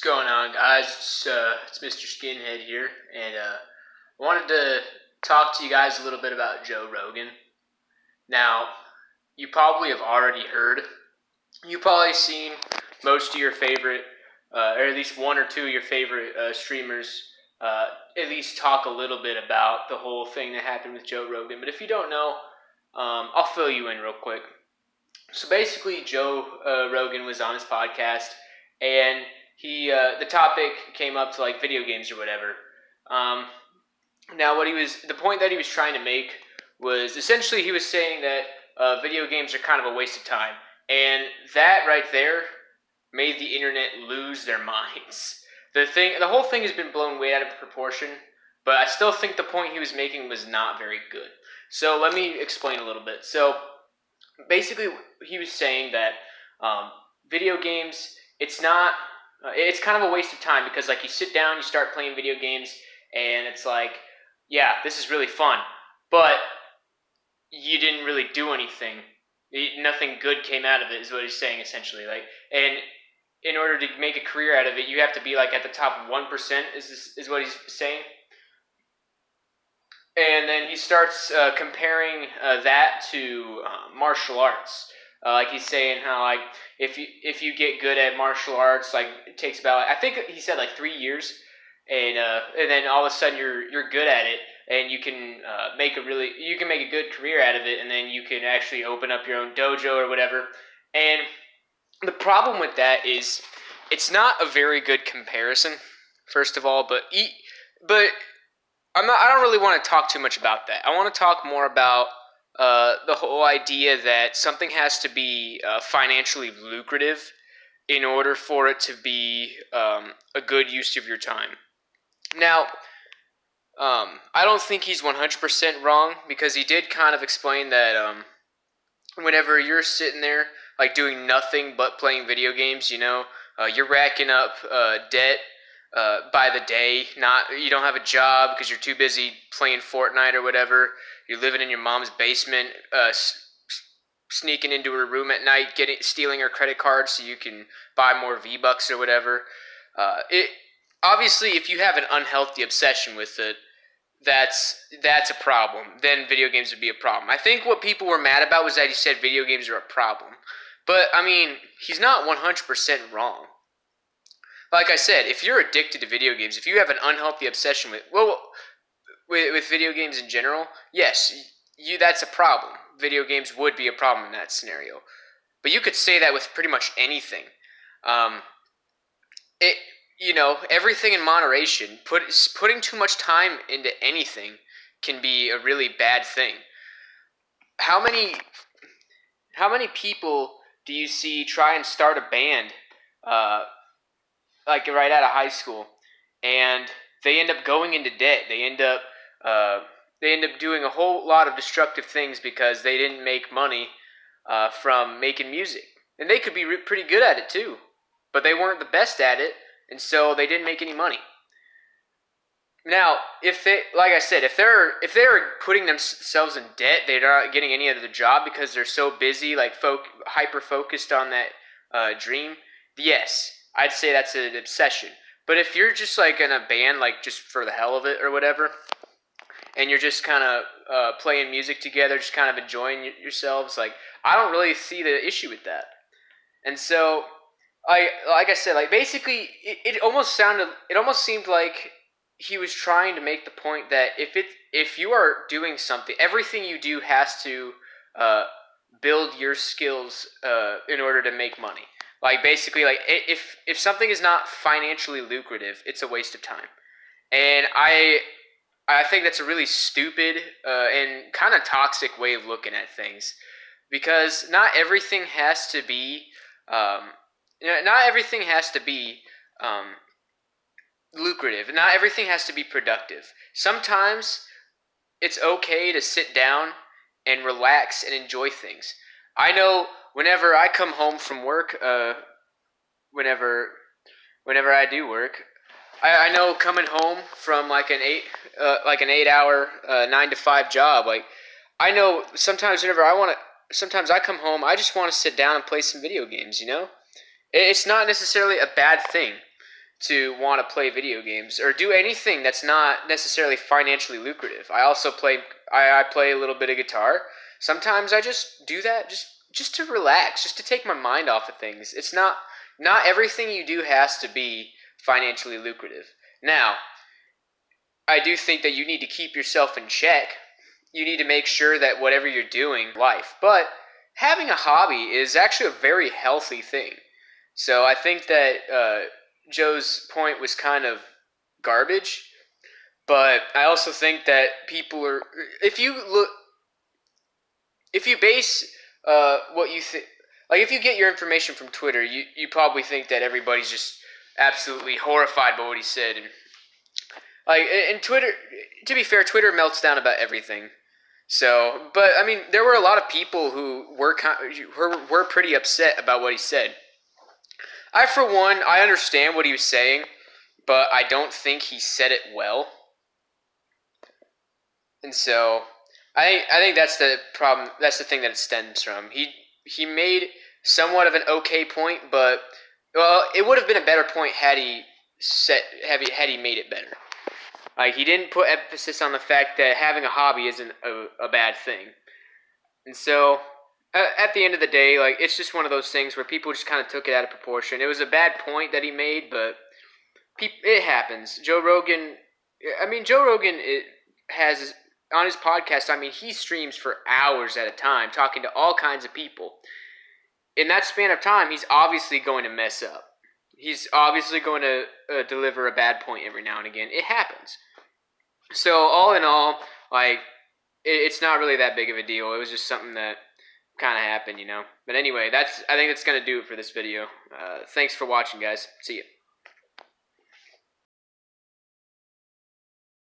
going on, guys? It's Mr. Skinhead here, and I wanted to talk to you guys a little bit about Joe Rogan. Now, you probably have already heard. You've probably seen most of your favorite, or at least one or two of your favorite streamers, at least talk a little bit about the whole thing that happened with Joe Rogan. But if you don't know, I'll fill you in real quick. So basically, Joe Rogan was on his podcast, and the topic came up to like video games or whatever. Now, the point that he was trying to make was essentially he was saying that video games are kind of a waste of time, and that right there made the internet lose their minds. The whole thing has been blown way out of proportion, but I still think the point he was making was not very good. So let me explain a little bit. So basically, he was saying that video games, it's kind of a waste of time because like you sit down, you start playing video games, and it's like, yeah, this is really fun, but you didn't really do anything. Nothing good came out of it, is what he's saying essentially. And in order to make a career out of it, you have to be like at the top 1%. Is what he's saying. And then he starts comparing that to martial arts. Like he's saying how like if you get good at martial arts, like it takes about, I think he said like 3 years, and then all of a sudden you're good at it, and you can make a good career out of it, and then you can actually open up your own dojo or whatever. And the problem with that is it's not a very good comparison, first of all, but I don't really want to talk too much about that. I want to talk more about the whole idea that something has to be financially lucrative in order for it to be a good use of your time. Now, I don't think he's 100% wrong, because he did kind of explain that whenever you're sitting there like doing nothing but playing video games, you're racking up debt by the day. You don't have a job because you're too busy playing Fortnite or whatever. You're living in your mom's basement, sneaking into her room at night, stealing her credit card so you can buy more V-Bucks or whatever. Obviously, if you have an unhealthy obsession with it, that's a problem. Then video games would be a problem. I think what people were mad about was that he said video games are a problem. But, I mean, he's not 100% wrong. Like I said, if you're addicted to video games, if you have an unhealthy obsession with video games in general, yes, that's a problem. Video games would be a problem in that scenario. But you could say that with pretty much anything. Everything in moderation. Putting too much time into anything can be a really bad thing. How many people do you see try and start a band, like right out of high school, and they end up going into debt? They end up doing a whole lot of destructive things because they didn't make money from making music, and they could be pretty good at it too, but they weren't the best at it, and so they didn't make any money. Now, if they're putting themselves in debt, they're not getting any other job because they're so busy, like hyper focused on that dream. Yes, I'd say that's an obsession. But if you're just like in a band, like just for the hell of it or whatever, and you're just kind of playing music together, just kind of enjoying yourselves, like I don't really see the issue with that. And so, like I said, like basically, it almost seemed like he was trying to make the point that if you are doing something, everything you do has to build your skills in order to make money. Like basically, like if something is not financially lucrative, it's a waste of time. And I think that's a really stupid and kind of toxic way of looking at things, because not everything has to be lucrative. Not everything has to be productive. Sometimes it's okay to sit down and relax and enjoy things. I know whenever I come home from work, whenever I do work, I know coming home from like an 8-hour 9 to 5 job, like I know sometimes sometimes I come home, I just want to sit down and play some video games. It's not necessarily a bad thing. to want to play video games or do anything that's not necessarily financially lucrative. I also play I play a little bit of guitar. Sometimes I just do that just to relax, just to take my mind off of things. It's not everything you do has to be financially lucrative. Now, I do think that you need to keep yourself in check. You need to make sure that whatever you're doing, life. But having a hobby is actually a very healthy thing. So I think that Joe's point was kind of garbage. But I also think that people are. If you look, if you base what you think, like if you get your information from Twitter, you probably think that everybody's just absolutely horrified by what he said. And like, and Twitter, to be fair, Twitter melts down about everything. So, but I mean, there were a lot of people who were pretty upset about what he said. I, for one, I understand what he was saying, but I don't think he said it well. And so, I think that's the problem. That's the thing that it stems from. He made somewhat of an okay point, but well, it would have been a better point had he made it better. Like, he didn't put emphasis on the fact that having a hobby isn't a bad thing. And so, at the end of the day, like, it's just one of those things where people just kind of took it out of proportion. It was a bad point that he made, but it happens. Joe Rogan has, on his podcast, I mean, he streams for hours at a time, talking to all kinds of people. In that span of time, he's obviously going to mess up. He's obviously going to deliver a bad point every now and again. It happens. So all in all, like, it's not really that big of a deal. It was just something that kind of happened, you know. But anyway, I think that's gonna do it for this video. Thanks for watching, guys. See ya.